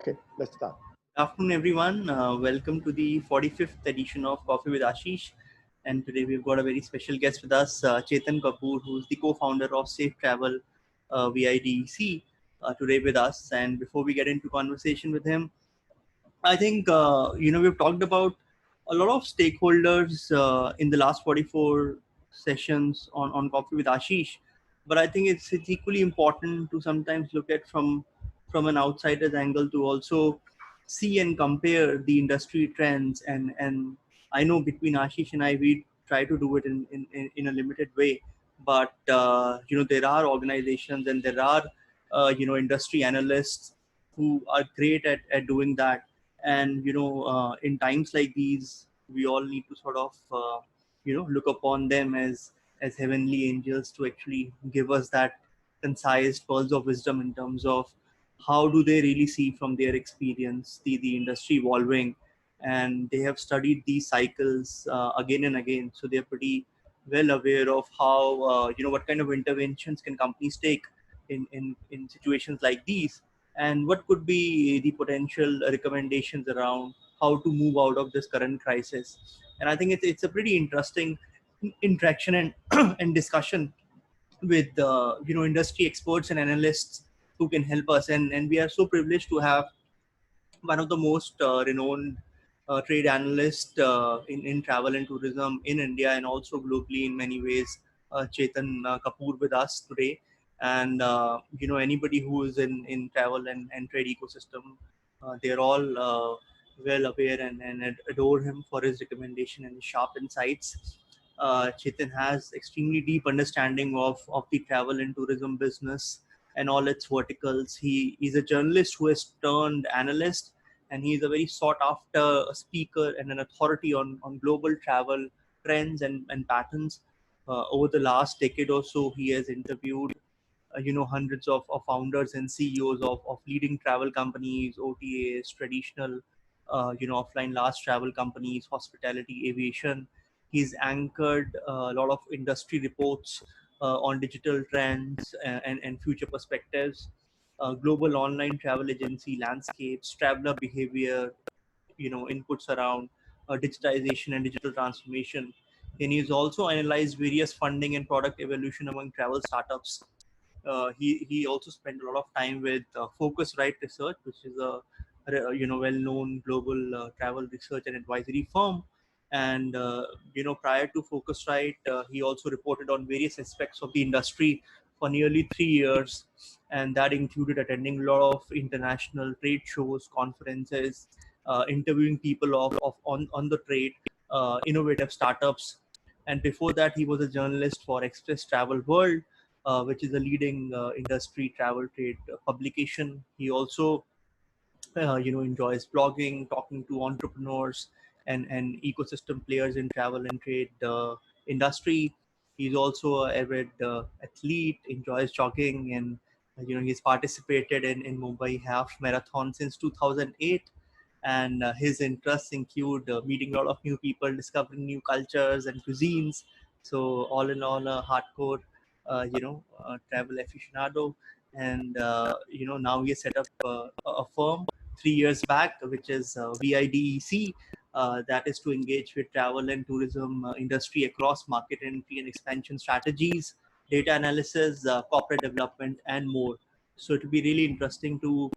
Okay, let's start. Afternoon, everyone. Welcome to the 45th edition of Coffee with Ashish. And today we've got a very special guest with us, Chetan Kapoor, who's the co-founder of Safe Travel VIDC, today with us. And before we get into conversation with him, I think we've talked about a lot of stakeholders in the last 44 sessions on Coffee with Ashish, but I think it's equally important to sometimes look at from an outsider's angle to also see and compare the industry trends. And I know between Ashish and I, we try to do it in a limited way, but there are organizations and there are industry analysts who are great at doing that. And in times like these, we all need to sort of look upon them as heavenly angels to actually give us that concise pearls of wisdom in terms of how do they really see from their experience the industry evolving. And they have studied these cycles again and again, so they're pretty well aware of how what kind of interventions can companies take in situations like these, and what could be the potential recommendations around how to move out of this current crisis. And I think it's a pretty interesting interaction and and discussion with industry experts and analysts who can help us. And we are so privileged to have one of the most renowned trade analysts in travel and tourism in India and also globally in many ways, Chetan Kapoor, with us today. And anybody who is in travel and trade ecosystem, they're all well aware and adore him for his recommendation and his sharp insights. Chetan has extremely deep understanding of the travel and tourism business and all its verticals. He is a journalist who has turned analyst, and he is a very sought after speaker and an authority on global travel trends and patterns. Over the last decade or so, he has interviewed hundreds of founders and CEOs of leading travel companies, OTAs, traditional offline large travel companies, hospitality, aviation. He's anchored a lot of industry reports on digital trends and future perspectives, global online travel agency landscapes, traveler behavior, inputs around digitization and digital transformation. And he's also analyzed various funding and product evolution among travel startups. He also spent a lot of time with Focusrite Research, which is a well-known global travel research and advisory firm. And prior to Focusrite, he also reported on various aspects of the industry for nearly 3 years, and that included attending a lot of international trade shows, conferences, interviewing people on the trade, innovative startups. And before that, he was a journalist for Express Travel World, which is a leading industry travel trade publication. He also enjoys blogging, talking to entrepreneurs and ecosystem players in travel and trade industry. He's also an avid athlete, enjoys jogging, and he's participated in Mumbai half marathon since 2008. And his interests include meeting a lot of new people, discovering new cultures and cuisines. So all in all, a hardcore travel aficionado. And now he has set up a firm 3 years back, which is VIDEC, that is to engage with travel and tourism industry across market entry and expansion strategies, data analysis, corporate development, and more. So it will be really interesting to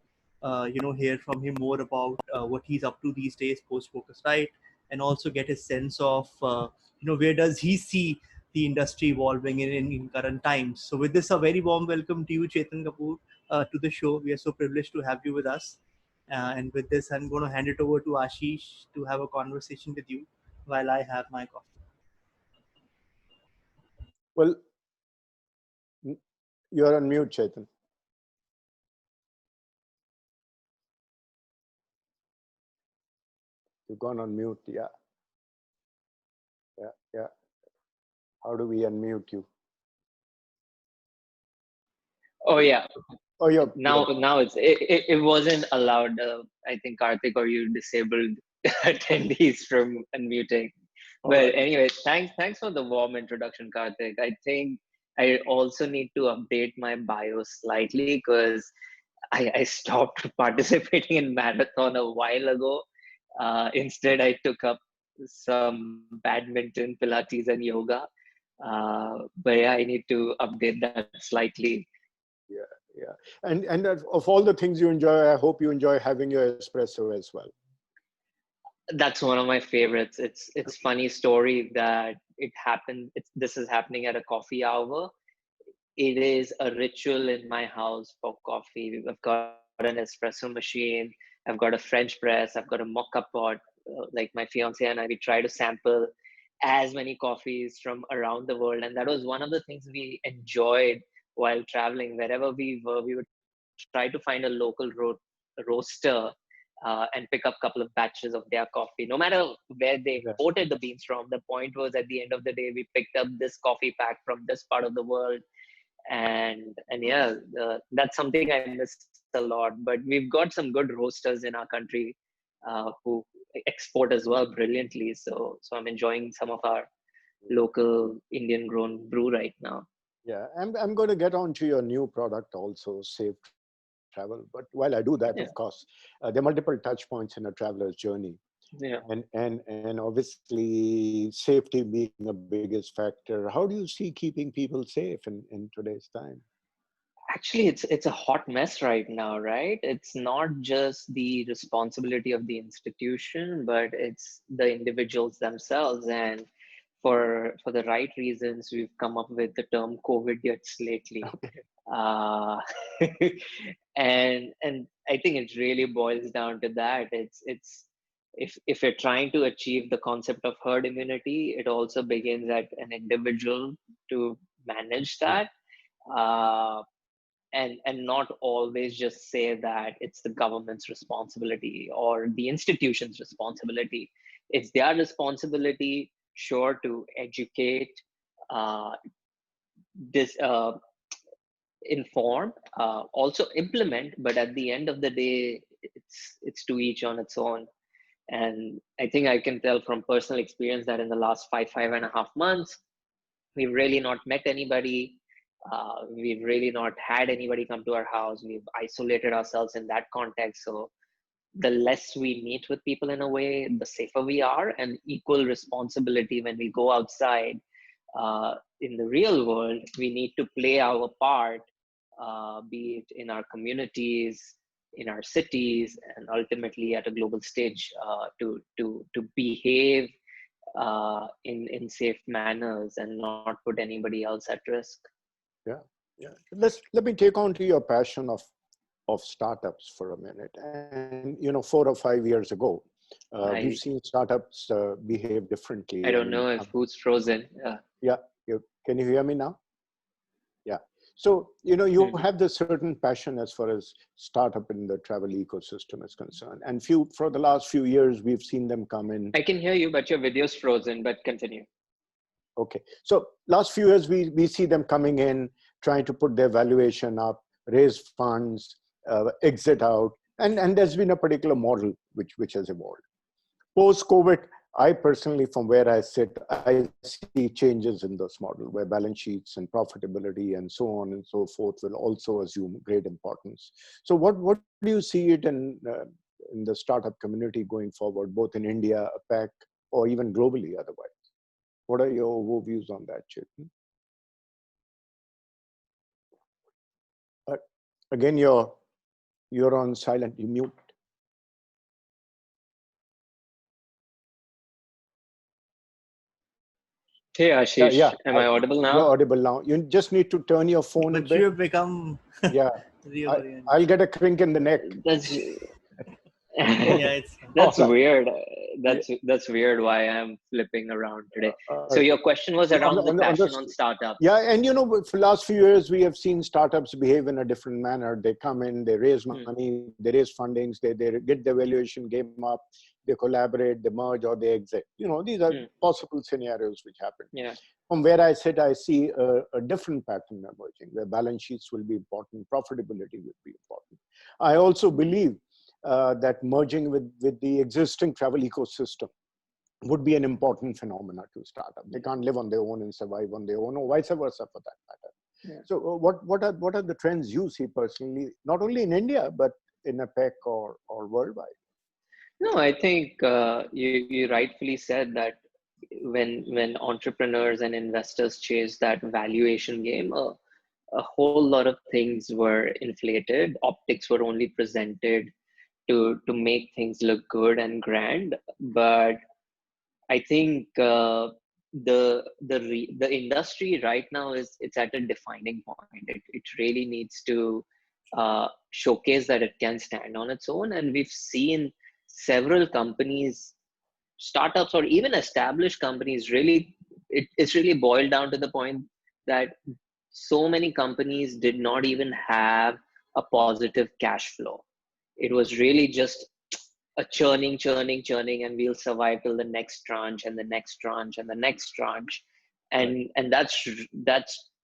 hear from him more about what he's up to these days post Focusrite, and also get his sense of where does he see the industry evolving in current times. So with this, a very warm welcome to you, Chetan Kapoor, to the show. We are so privileged to have you with us. And with this, I'm going to hand it over to Ashish to have a conversation with you while I have my coffee. Well, you're on mute, Chetan. You've gone on mute. Yeah. Yeah. How do we unmute you? Oh yeah. Oh, Now it wasn't allowed. I think Karthik or you disabled attendees from unmuting. But anyway, thanks for the warm introduction, Karthik. I think I also need to update my bio slightly because I stopped participating in marathon a while ago. Instead, I took up some badminton, Pilates, and yoga. But yeah, I need to update that slightly. Yeah, yeah. And of all the things you enjoy, I hope you enjoy having your espresso as well. That's one of my favorites. It's funny story that it happened. This is happening at a coffee hour. It is a ritual in my house for coffee. I've got an espresso machine. I've got a French press. I've got a mocha pot. Like my fiance and I, we try to sample as many coffees from around the world, and that was one of the things we enjoyed while traveling. Wherever we were, we would try to find a local roaster and pick up a couple of batches of their coffee, no matter where they Yeah. imported the beans from. The point was, at the end of the day, we picked up this coffee pack from this part of the world, and yeah, that's something I miss a lot. But we've got some good roasters in our country who export as well brilliantly. So I'm enjoying some of our local Indian grown brew right now. Yeah, I'm going to get on to your new product also, Safe Travel. But while I do that, of course, Yeah, there are multiple touch points in a traveler's journey. yeah. And obviously safety being the biggest factor. How do you see keeping people safe in today's time? Actually, it's a hot mess right now, right? It's not just the responsibility of the institution, but it's the individuals themselves. And for the right reasons, we've come up with the term COVID gets lately. Uh, and I think it really boils down to that. It's if you're trying to achieve the concept of herd immunity, it also begins at an individual to manage that. Uh, and not always just say that it's the government's responsibility or the institution's responsibility. It's their responsibility, sure, to educate, uh, this inform, also implement, but at the end of the day, it's to each on its own. And I think I can tell from personal experience that in the last 5.5 months, we've really not met anybody. We've really not had anybody come to our house. We've isolated ourselves in that context. So the less we meet with people in a way, the safer we are, and equal responsibility when we go outside. In the real world, we need to play our part, be it in our communities, in our cities, and ultimately at a global stage, to behave in safe manners and not put anybody else at risk. Yeah, yeah. Let me take on to your passion of startups for a minute. And 4 or 5 years ago, we've I seen startups behave differently. I don't know if food's frozen. Yeah, can you hear me now? Yeah. So you Mhm. have this certain passion as far as startup in the travel ecosystem is concerned. And for the last few years, we've seen them come in. I can hear you, but your video's frozen. But continue. Okay. So last few years, we see them coming in, trying to put their valuation up, raise funds, exit out. And there's been a particular model which has evolved. Post-COVID, I personally, from where I sit, I see changes in this model where balance sheets and profitability and so on and so forth will also assume great importance. So what do you see it in the startup community going forward, both in India, APAC, or even globally otherwise? What are your overviews on that, Chetan? But again, you're on silent, you mute. Hey Yeah, Ashish, am I audible you're now? audible now. You just need to turn your phone a But you bit. have become Yeah, reoriented. I'll get a crink in the neck. That's Yeah, Okay, it's all that's right. weird. Yeah. That's weird. Why I'm flipping around today. So Okay. your question was On around the on passion this, on startups. yeah, and for the last few years, we have seen startups behave in a different manner. They come in, they raise Hmm. money, they raise fundings, they get the valuation game up, they collaborate, they merge, or they exit. These are Hmm. possible scenarios which happen. Yeah. From where I sit, I see a different pattern emerging, where balance sheets will be important, profitability will be important. I also believe that merging with the existing travel ecosystem would be an important phenomena to start up. They can't live on their own and survive on their own, or vice versa for that matter. Yeah. So what are the trends you see personally, not only in India, but in APEC or worldwide? No, I think you rightfully said that when entrepreneurs and investors chase that valuation game, a whole lot of things were inflated. Optics were only presented to make things look good and grand. But I think the industry right now it's at a defining point. It really needs to showcase that it can stand on its own, and we've seen several companies, startups, or even established companies. Really, it's really boiled down to the point that so many companies did not even have a positive cash flow. It was really just a churning, and we'll survive till the next tranche and the next tranche and the next tranche. Right. And that's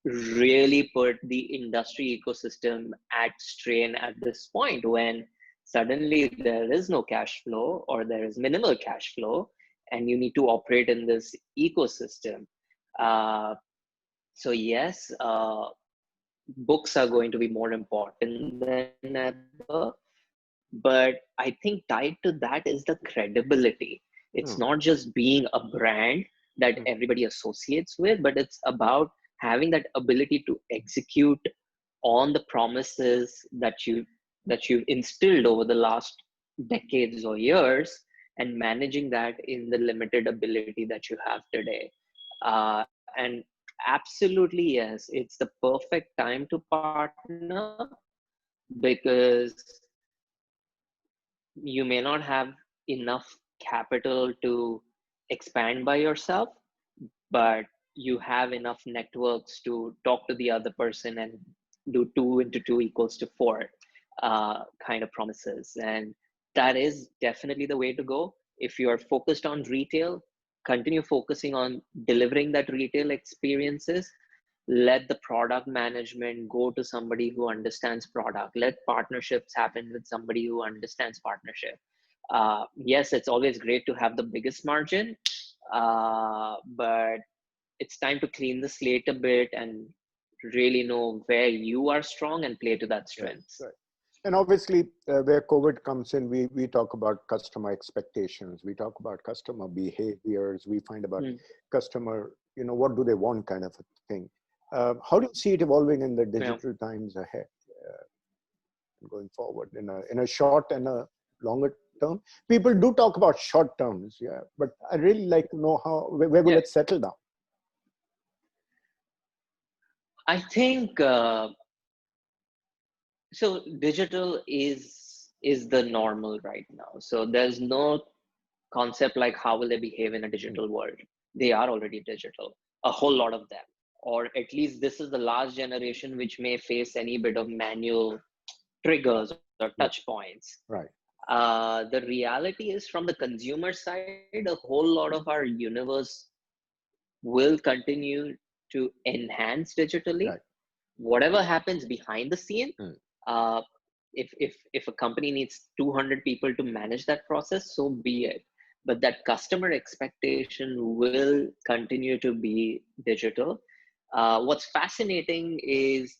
really put the industry ecosystem at strain at this point, when suddenly there is no cash flow or there is minimal cash flow, and you need to operate in this ecosystem. So yes, books are going to be more important than ever. But I think tied to that is the credibility. It's Hmm. not just being a brand that Hmm. everybody associates with, but it's about having that ability to execute on the promises that you've instilled over the last decades or years, and managing that in the limited ability that you have today. And absolutely, yes, it's the perfect time to partner, because you may not have enough capital to expand by yourself, but you have enough networks to talk to the other person and do 2 into 2 equals to 4 kind of promises. And that is definitely the way to go. If you are focused on retail, continue focusing on delivering that retail experiences. Let the product management go to somebody who understands product. Let partnerships happen with somebody who understands partnership. Yes, it's always great to have the biggest margin, but it's time to clean the slate a bit and really know where you are strong and play to that Right. strengths. Right. And obviously, where COVID comes in, we talk about customer expectations, we talk about customer behaviors, we find about customer, what do they want, kind of a thing. How do you see it evolving in the digital times ahead, going forward, in a short and a longer term? People do talk about short terms, yeah, but I really like to know where will it settle down? I think so. Digital is the normal right now. So there's no concept like how will they behave in a digital world. They are already digital, a whole lot of them, or at least this is the last generation which may face any bit of manual triggers or touch points. Right. The reality is, from the consumer side, a whole lot of our universe will continue to enhance digitally. Right. Whatever happens behind the scene, Mm. uh, if a company needs 200 people to manage that process, so be it. But that customer expectation will continue to be digital. What's fascinating is,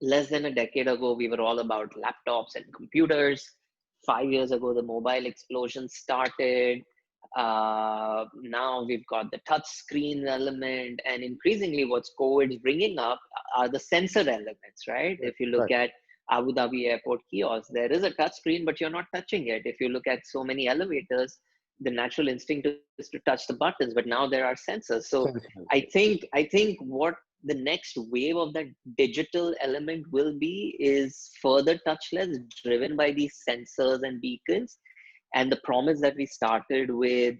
less than a decade ago, we were all about laptops and computers. 5 years ago, the mobile explosion started. Now we've got the touch screen element, and increasingly what's COVID is bringing up are the sensor elements, right? If you look at Abu Dhabi airport kiosks, there is a touch screen, but you're not touching it. If you look at so many elevators, the natural instinct is to touch the buttons, but now there are sensors. So I think what the next wave of that digital element will be is further touchless, driven by these sensors and beacons. And the promise that we started with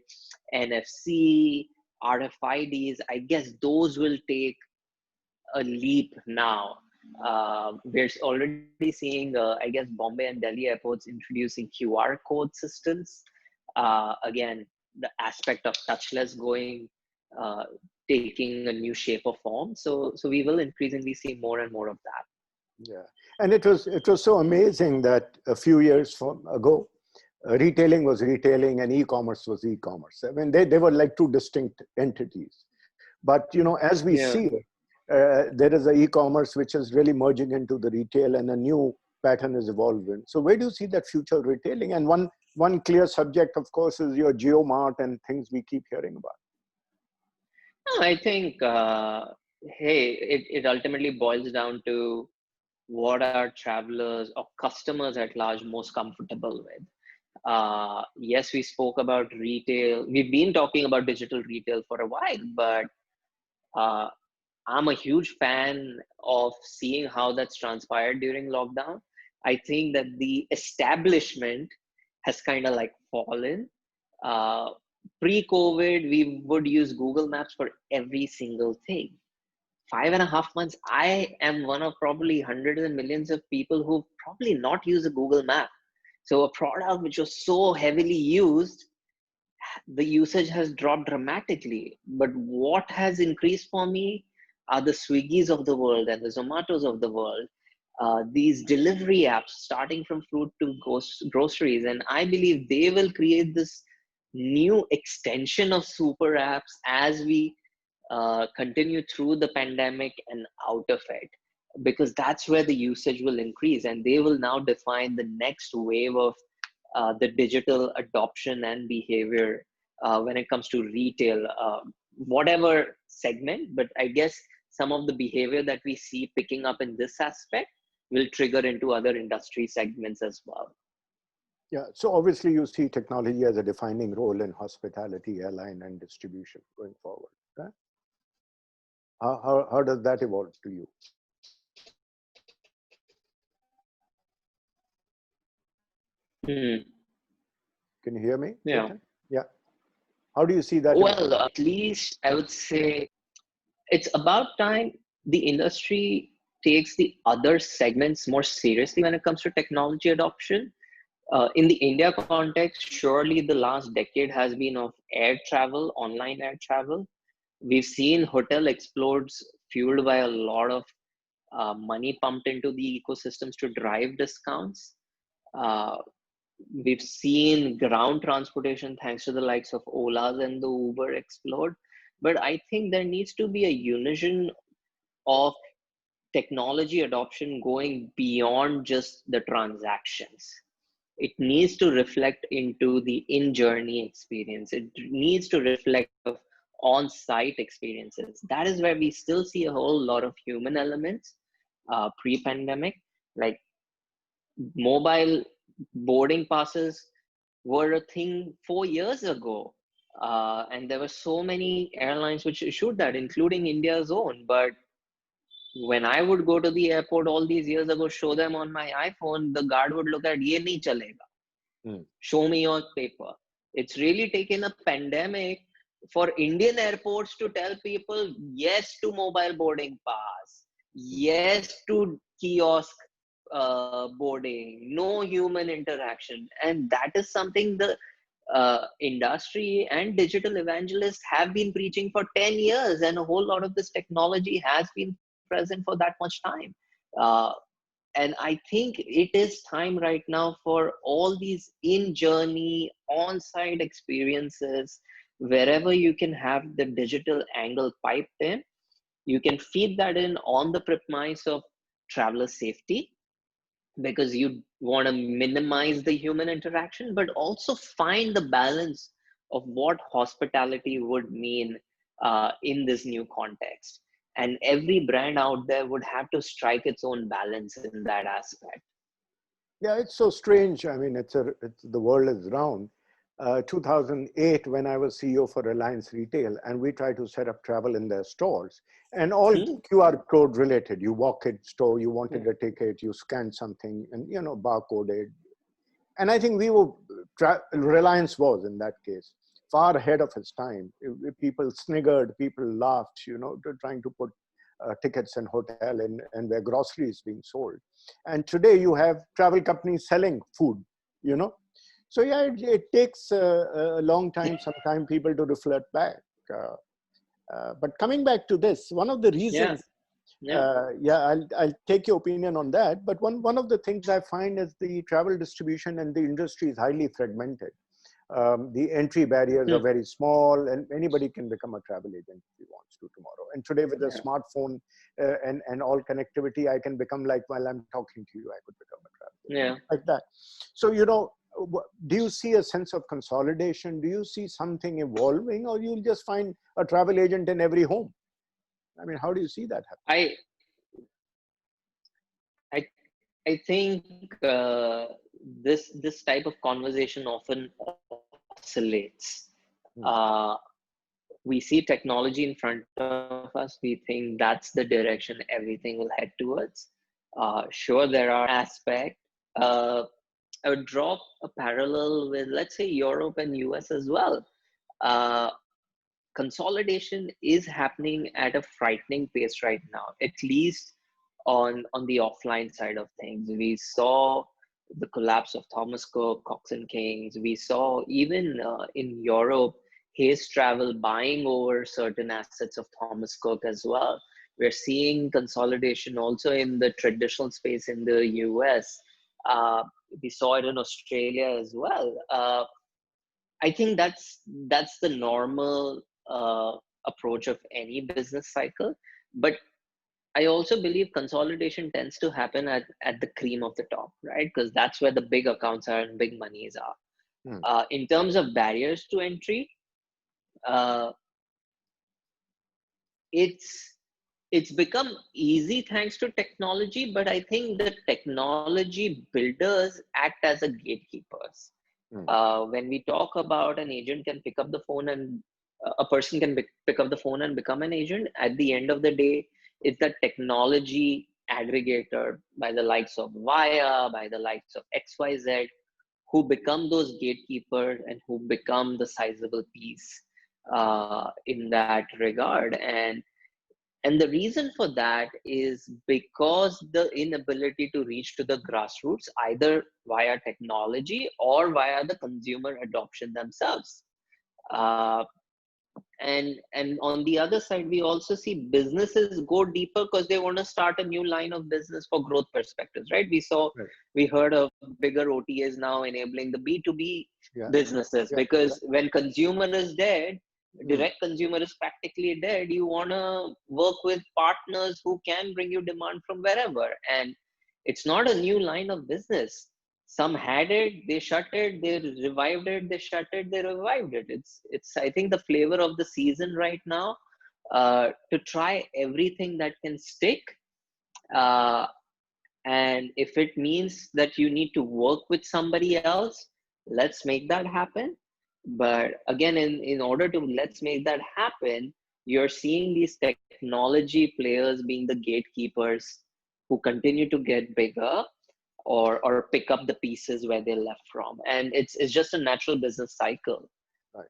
NFC, RFIDs, I guess those will take a leap now. We're already seeing, I guess, Bombay and Delhi airports introducing QR code systems. Again, the aspect of touchless going, taking a new shape or form. So we will increasingly see more and more of that. Yeah, and it was so amazing that a few years ago, retailing was retailing and e-commerce was e-commerce. I mean, they were like two distinct entities. But as we see it, there is a e-commerce which is really merging into the retail, and a new pattern is evolving. So where do you see that future retailing? And one clear subject, of course, is your GeoMart and things we keep hearing about. No, I think, hey, it ultimately boils down to what are travelers or customers at large most comfortable with. Yes, we spoke about retail. We've been talking about digital retail for a while, but uh, I'm a huge fan of seeing how that's transpired during lockdown. I think that the establishment has kind of like fallen. Uh, Pre-COVID, we would use Google Maps for every single thing. 5.5 months, I am one of probably hundreds and millions of people who probably not use a Google Map. So a product which was so heavily used, the usage has dropped dramatically. But what has increased for me are the Swiggies of the world and the Zomatos of the world. These delivery apps, starting from fruit to groceries, and I believe they will create this new extension of super apps as we continue through the pandemic and out of it, because that's where the usage will increase, and they will now define the next wave of the digital adoption and behavior when it comes to retail, whatever segment. But I guess some of the behavior that we see picking up in this aspect will trigger into other industry segments as well. Yeah, so obviously you see technology as a defining role in hospitality, airline, and distribution going forward. Right? How does that evolve to you? Can you hear me? Yeah. Chetan? Yeah. How do you see that? Well, at least I would say it's about time the industry takes the other segments more seriously when it comes to technology adoption. In the India context, surely the last decade has been of air travel, online air travel. We've seen hotel explodes fueled by a lot of money pumped into the ecosystems to drive discounts. Uh, we've seen ground transportation, thanks to the likes of Ola's and the Uber, explode. But I think there needs to be a unison of technology adoption going beyond just the transactions. It needs to reflect into the in-journey experience. It needs to reflect of on-site experiences. That is where we still see a whole lot of human elements pre-pandemic. Like mobile boarding passes were a thing 4 years ago. And there were so many airlines which issued that, including India's own. But when I would go to the airport all these years ago, show them on my iPhone, the guard would look at, ye nahi chalega. Show me your paper. It's really taken a pandemic for Indian airports to tell people yes to mobile boarding pass, yes to kiosk boarding, no human interaction. And that is something the industry and digital evangelists have been preaching for 10 years, and a whole lot of this technology has been present for that much time. And I think it is time right now for all these in-journey, on-site experiences, wherever you can have the digital angle piped in, you can feed that in on the premise of traveler safety, because you want to minimize the human interaction, but also find the balance of what hospitality would mean in this new context. And every brand out there would have to strike its own balance in that aspect. Yeah, it's so strange. I mean, the world is round. 2008, when I was CEO for Reliance Retail, and we tried to set up travel in their stores, and all QR code related. You walk in store, you wanted a ticket, you scanned something, and barcoded. And I think Reliance was, in that case, far ahead of its time. People sniggered, people laughed, trying to put tickets and hotel and where groceries being sold. And today you have travel companies selling food, So yeah, it takes a long time, sometimes people to reflect back. But coming back to this, one of the reasons, I'll take your opinion on that. But one of the things I find is the travel distribution and the industry is highly fragmented. The entry barriers are Hmm. very small, and anybody can become a travel agent if he wants to tomorrow. And today, with a Yeah. smartphone and all connectivity, I can become, like, while I'm talking to you, I could become a travel Yeah. agent like that. So, you know, do you see a sense of consolidation? Do you see something evolving, or you'll just find a travel agent in every home? I mean, how do you see that happen? I I I think this type of conversation often oscillates. Hmm. Uh, we see technology in front of us. We think that's the direction everything will head towards. Sure, there are aspects. Uh, I would draw a parallel with, let's say, Europe and US as well. Uh, Consolidation is happening at a frightening pace right now, at least on the offline side of things. We saw the collapse of Thomas Cook, Cox and Kings. We saw even in Europe, Hays Travel buying over certain assets of Thomas Cook as well. We're seeing consolidation also in the traditional space in the US. Uh, we saw it in Australia as well. I think that's the normal approach of any business cycle. But I also believe consolidation tends to happen at the cream of the top, right? Because that's where the big accounts are and big monies are. Hmm. In terms of barriers to entry, uh, it's it's become easy thanks to technology, but I think the technology builders act as a gatekeepers. Hmm. When we talk about an agent can pick up the phone and a person can pick up the phone and become an agent, at the end of the day, it's the technology aggregator by the likes of Via, by the likes of XYZ, who become those gatekeepers and who become the sizable piece in that regard. And the reason for that is because the inability to reach to the grassroots, either via technology or via the consumer adoption themselves. Uh, and on the other side, we also see businesses go deeper because they want to start a new line of business for growth perspectives, right? Right. We heard of bigger OTAs now enabling the B2B Yeah. businesses, Yeah. because when consumer is dead, Hmm. direct consumer is practically dead. You want to work with partners who can bring you demand from wherever. And it's not a new line of business. Some had it, they shut it, they revived it, they shut it, they revived it. It's I think the flavor of the season right now, to try everything that can stick. uh, and if it means that you need to work with somebody else, let's make that happen. But again, in order to let's make that happen, you're seeing these technology players being the gatekeepers who continue to get bigger, or pick up the pieces where they left from. And it's just a natural business cycle. Right.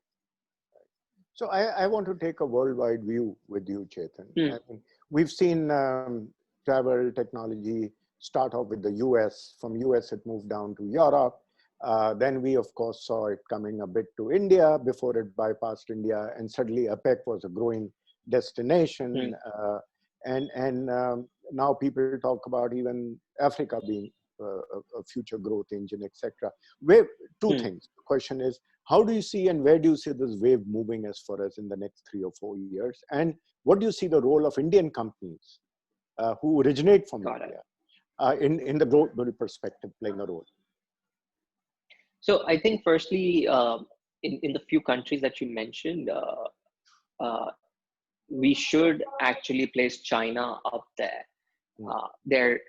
So I want to take a worldwide view with you, Chetan. Hmm. I mean, we've seen travel technology start off with the US. From US, it moved down to Europe. Then we, of course, saw it coming a bit to India before it bypassed India. And suddenly APEC was a growing destination. Hmm. And now people talk about even Africa being a future growth engine, etc. Where two Hmm. things. The question is, how do you see and where do you see this wave moving as far as in the next 3 or 4 years? And what do you see the role of Indian companies who originate from Got it. India in the global perspective playing a role? So I think firstly, in the few countries that you mentioned, uh, we should actually place China up there. Mm. They're,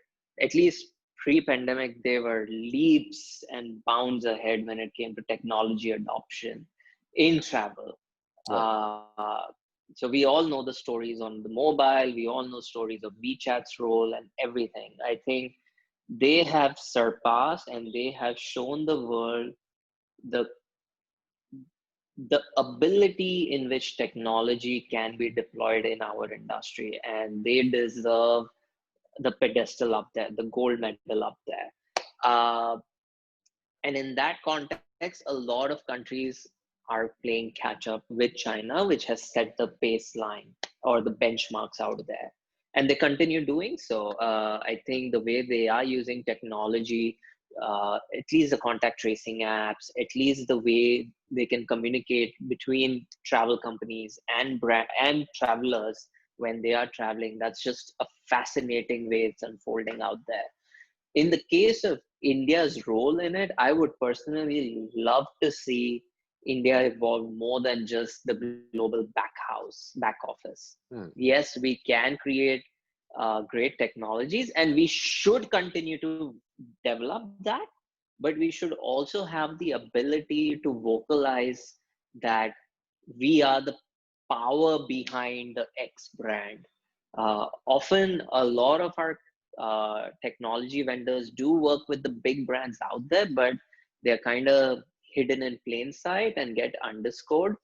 at least pre-pandemic, they were leaps and bounds ahead when it came to technology adoption in travel. Right. So we all know the stories on the mobile. We all know stories of WeChat's role and everything. I think they have surpassed and they have shown the world the the ability in which technology can be deployed in our industry, and they deserve the pedestal up there, the gold medal up there. And in that context, a lot of countries are playing catch up with China, which has set the baseline or the benchmarks out there. And they continue doing so. I think the way they are using technology at least the contact tracing apps, at least the way they can communicate between travel companies and brand and travelers when they are traveling. That's just a fascinating way it's unfolding out there. In the case of India's role in it, I would personally love to see India evolve more than just the global back office. Yes, we can create great technologies, and we should continue to develop that, but we should also have the ability to vocalize that we are the power behind the X brand. Often, a lot of our technology vendors do work with the big brands out there, but they're kind of hidden in plain sight and get underscored.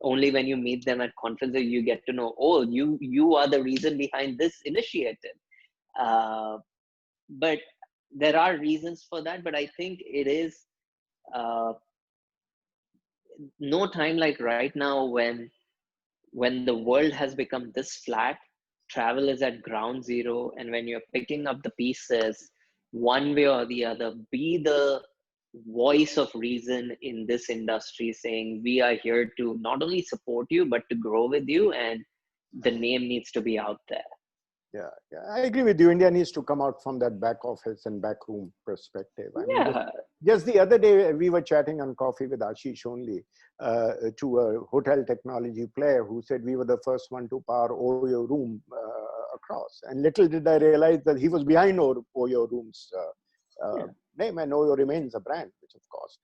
Only when you meet them at conferences, you get to know, oh, you are the reason behind this initiative. But there are reasons for that, but I think it is uh, no time like right now when the world has become this flat, travel is at ground zero, and when you're picking up the pieces one way or the other, be the voice of reason in this industry, saying we are here to not only support you but to grow with you, and the name needs to be out there. Yeah, I agree with you. India needs to come out from that back office and back room perspective. I mean, just the other day, we were chatting on coffee with Ashish only to a hotel technology player who said we were the first one to power Oyo Room across. And little did I realize that he was behind Oyo Room's name, and Oyo remains a brand, which of course.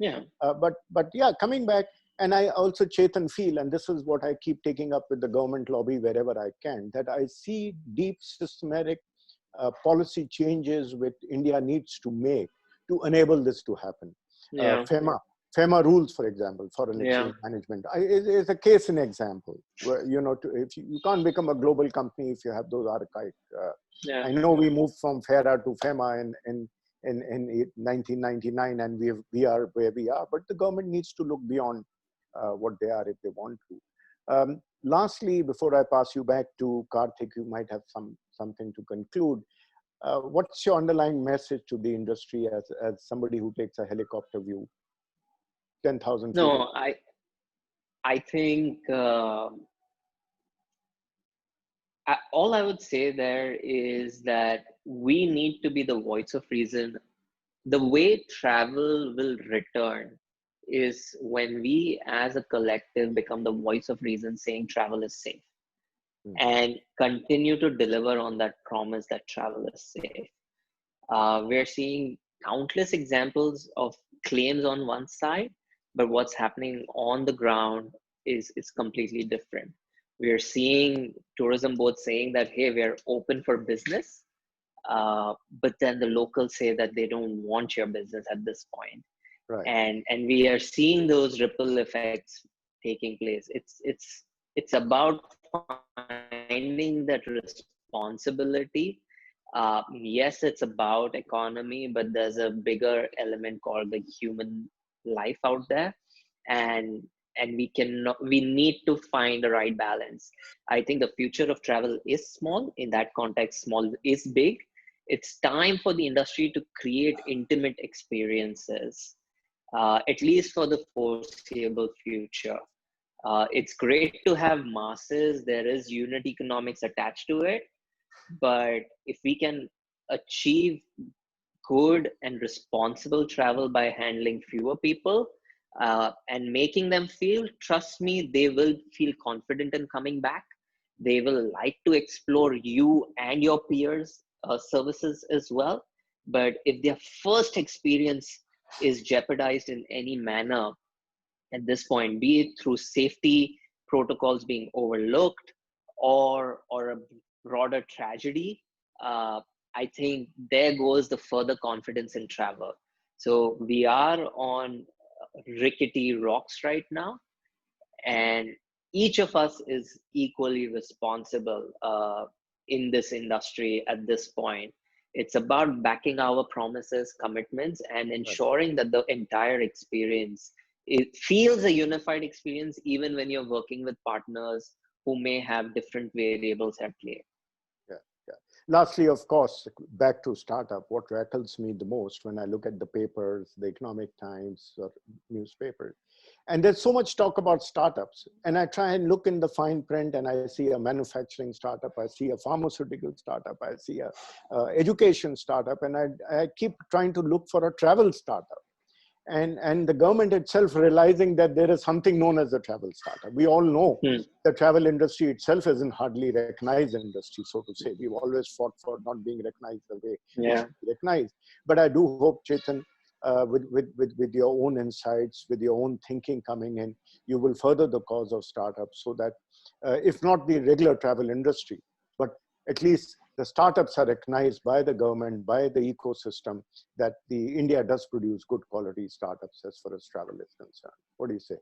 But yeah, coming back, and I also, Chetan, feel, and this is what I keep taking up with the government lobby wherever I can, that I see deep systematic policy changes which India needs to make to enable this to happen. FEMA rules, for example, foreign exchange management, is a case in example. Where, you know, if you can't become a global company if you have those archaic. I know we moved from FERA to FEMA in 1999, and we are where we are, but the government needs to look beyond what they are if they want to. Lastly, before I pass you back to Karthik, you might have something to conclude. What's your underlying message to the industry as somebody who takes a helicopter view, 10,000 feet? No, I think all I would say there is that we need to be the voice of reason. The way travel will return is when we as a collective become the voice of reason, saying travel is safe, and continue to deliver on that promise that travel is safe. We're seeing countless examples of claims on one side, but what's happening on the ground is completely different. We're seeing tourism boards saying that, hey, we're open for business, but then the locals say that they don't want your business at this point. And we are seeing those ripple effects taking place. It's about finding that responsibility. Yes, it's about economy, but there's a bigger element called the human life out there, and we need to find the right balance. I think the future of travel is small. In that context, small is big. It's time for the industry to create intimate experiences, at least for the foreseeable future. It's great to have masses. There is unit economics attached to it. But if we can achieve good and responsible travel by handling fewer people and making them feel, trust me, they will feel confident in coming back. They will like to explore you and your peers' services as well. But if their first experience is jeopardized in any manner at this point, be it through safety protocols being overlooked or a broader tragedy, I think there goes the further confidence in travel. So we are on rickety rocks right now, and each of us is equally responsible in this industry at this point. It's about backing our promises, commitments, and ensuring that the entire experience, it feels a unified experience, even when you're working with partners who may have different variables at play. Lastly, of course, back to startup, what rattles me the most when I look at the papers, the Economic Times or newspapers, and there's so much talk about startups, and I try and look in the fine print and I see a manufacturing startup, I see a pharmaceutical startup, I see a education startup, and I keep trying to look for a travel startup. And the government itself realizing that there is something known as the travel startup. We all know the travel industry itself isn't hardly recognized industry, so to say. We've always fought for not being recognized the way it should be recognized. But I do hope, Chetan, with your own insights, with your own thinking coming in, you will further the cause of startups so that if not the regular travel industry, but at least the startups are recognized by the government, by the ecosystem, that the India does produce good quality startups as far as travel is concerned. What do you say?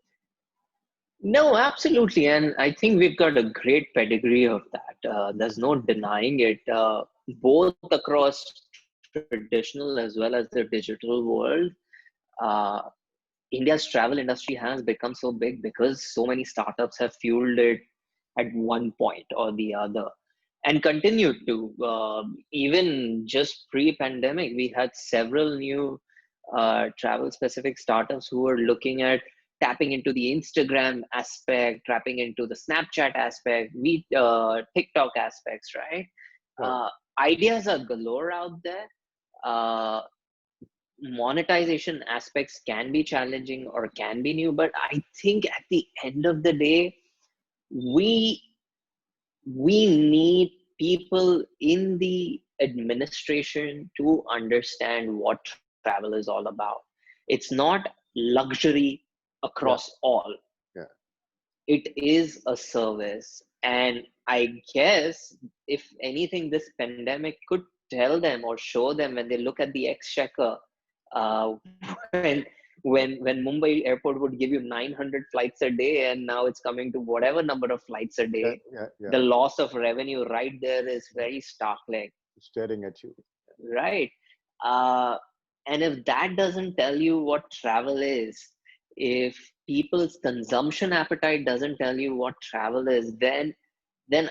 No, absolutely. And I think we've got a great pedigree of that. There's no denying it, both across traditional as well as the digital world. Uh, India's travel industry has become so big because so many startups have fueled it at one point or the other and continued to. Even just pre-pandemic, we had several new travel specific startups who were looking at tapping into the Instagram aspect, tapping into the Snapchat aspect, TikTok aspects, right? Ideas are galore out there. Monetization aspects can be challenging or can be new, but I think at the end of the day, we need people in the administration to understand what travel is all about. It's not luxury across all. It is a service. And I guess, if anything, this pandemic could tell them or show them when they look at the exchequer, uh, when when Mumbai airport would give you 900 flights a day and now it's coming to whatever number of flights a day, the loss of revenue right there is very stark, like staring at you, right? And if that doesn't tell you what travel is, if people's consumption appetite doesn't tell you what travel is, then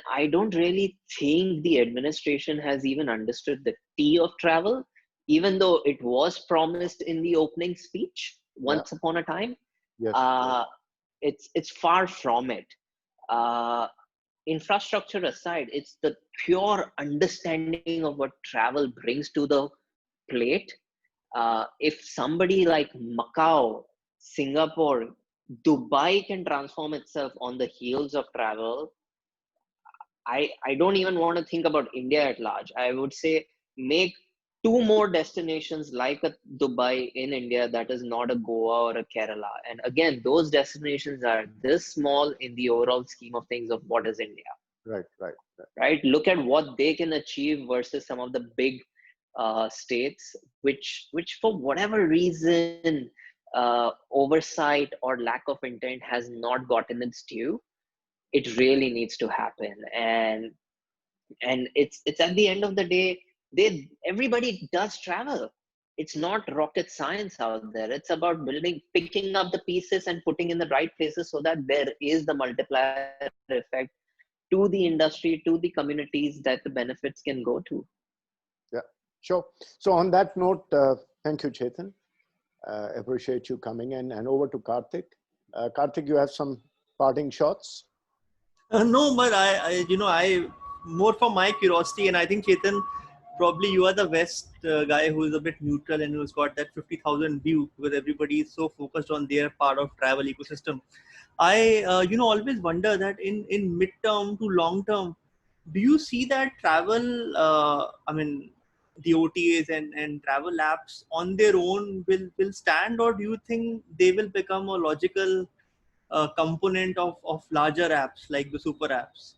I don't really think the administration has even understood the tea of travel, even though it was promised in the opening speech once upon a time. It's far from it. Infrastructure aside, it's the pure understanding of what travel brings to the plate. If somebody like Macau, Singapore, Dubai can transform itself on the heels of travel, I don't even want to think about India at large. I would say make two more destinations like a Dubai in India that is not a Goa or a Kerala. And again, those destinations are this small in the overall scheme of things of what is India. Right. Look at what they can achieve versus some of the big states, which for whatever reason, oversight or lack of intent has not gotten its due. It really needs to happen. And it's at the end of the day, everybody does travel. It's not rocket science out there. It's about picking up the pieces and putting in the right places so that there is the multiplier effect to the industry, to the communities that the benefits can go to. Yeah, sure. So on that note, thank you, Chetan. Appreciate you coming in. And over to Karthik. Karthik, you have some parting shots? No, but I more for my curiosity, and I think Chetan, probably you are the best guy who is a bit neutral and who's got that 50,000 view, because everybody is so focused on their part of travel ecosystem. I always wonder that in mid-term to long term, do you see that travel, the OTAs and travel apps on their own will stand, or do you think they will become a logical component of larger apps like the super apps,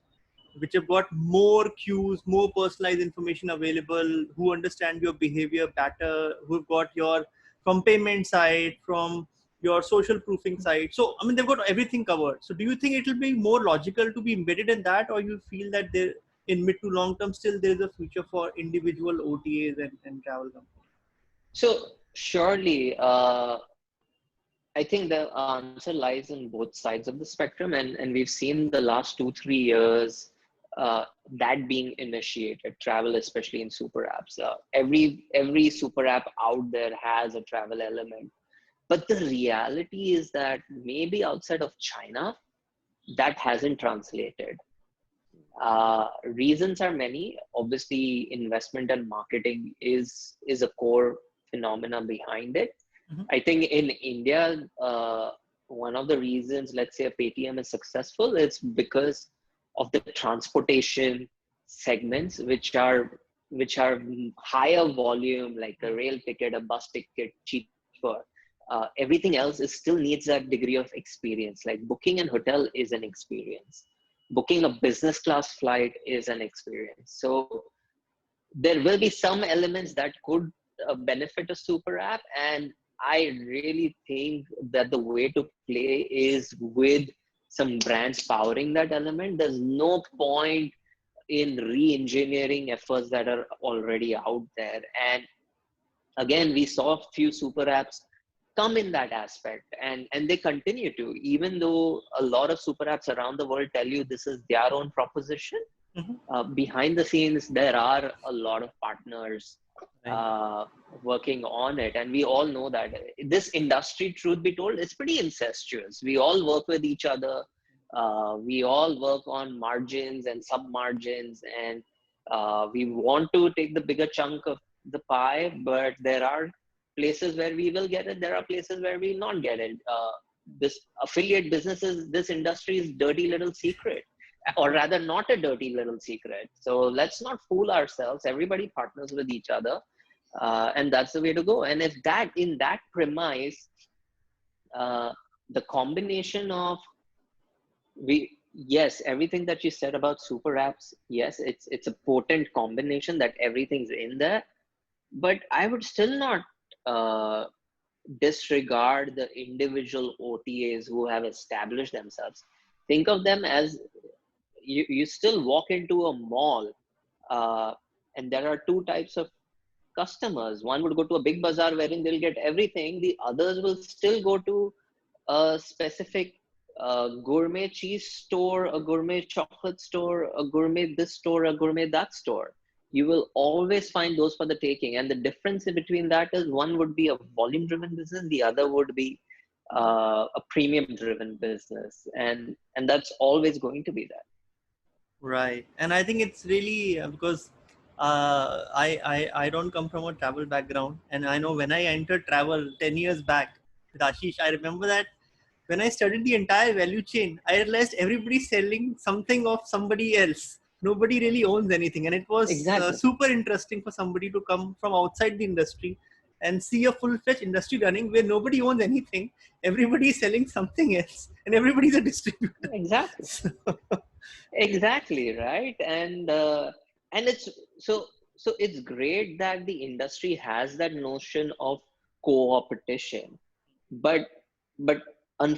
which have got more cues, more personalized information available, who understand your behavior better, who've got your from payment side, from your social proofing side. So, I mean, they've got everything covered. So do you think it will be more logical to be embedded in that, or you feel that there in mid to long term still there's a future for individual OTAs and travel companies? So surely, I think the answer lies on both sides of the spectrum, and we've seen the last 2-3 years that being initiated, travel, especially in super apps. Every super app out there has a travel element. But the reality is that maybe outside of China, that hasn't translated. Reasons are many. Obviously, investment and marketing is a core phenomena behind it. Mm-hmm. I think in India, one of the reasons, let's say, a Paytm is successful is because of the transportation segments, which are higher volume, like a rail ticket, a bus ticket, cheaper. Everything else is still needs that degree of experience. Like booking an hotel is an experience. Booking a business class flight is an experience. So there will be some elements that could benefit a super app, and I really think that the way to play is with some brands powering that element. There's no point in re-engineering efforts that are already out there. And again, we saw a few super apps come in that aspect, and they continue to, even though a lot of super apps around the world tell you this is their own proposition. Behind the scenes, there are a lot of partners working on it. And we all know that this industry, truth be told, is pretty incestuous. We all work with each other. We all work on margins and sub margins, and we want to take the bigger chunk of the pie, but there are places where we will get it. There are places where we will not get it. This affiliate businesses, this industry is dirty little secret, or rather not a dirty little secret. So let's not fool ourselves. Everybody partners with each other. And that's the way to go. And if that, in that premise, the combination of yes, everything that you said about super apps, yes, it's a potent combination that everything's in there. But I would still not disregard the individual OTAs who have established themselves. Think of them as you still walk into a mall, and there are two types of customers. One would go to a big bazaar wherein they'll get everything. The others will still go to a specific gourmet cheese store, a gourmet chocolate store, a gourmet this store, a gourmet that store. You will always find those for the taking. And the difference in between that is one would be a volume driven business, the other would be a premium driven business. And that's always going to be that. Right. And I think it's really because I don't come from a travel background. And I know when I entered travel 10 years back with Ashish, I remember that when I studied the entire value chain, I realized everybody's selling something of somebody else. Nobody really owns anything. And it was Exactly. super interesting for somebody to come from outside the industry and see a full-fledged industry running where nobody owns anything. Everybody is selling something else and everybody's a distributor. Exactly. Exactly, right. And it's so it's great that the industry has that notion of co-opetition, but but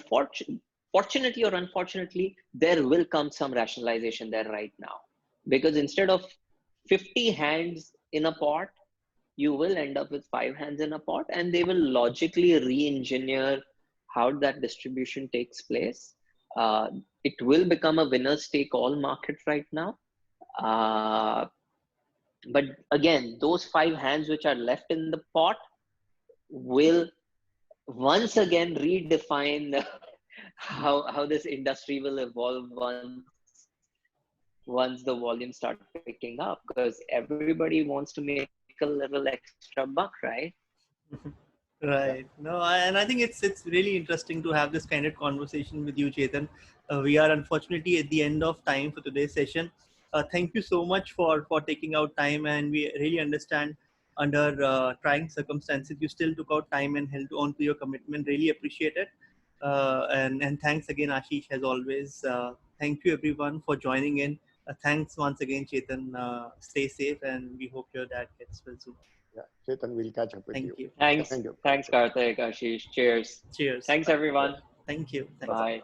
fortunately or unfortunately, there will come some rationalization there right now, because instead of 50 hands in a pot, you will end up with 5 hands in a pot, and they will logically re-engineer how that distribution takes place. It will become a winners take all market right now. But again, those 5 hands which are left in the pot will once again redefine how this industry will evolve once the volume start picking up, because everybody wants to make a little extra buck, right? Right. No, and I think it's really interesting to have this kind of conversation with you, Chetan. We are unfortunately at the end of time for today's session. Thank you so much for taking out time, and we really understand under trying circumstances you still took out time and held on to your commitment. Really appreciate it. And thanks again, Ashish, as always. Thank you everyone for joining in. Thanks once again, Chetan. Stay safe, and we hope your dad gets well soon. Yeah, Chetan, we'll catch up with Thank you. you. Thanks. Thank you. Thanks, Karthik, Ashish. Cheers. Cheers. Thanks, Bye. everyone. Thank you. Thanks. Bye.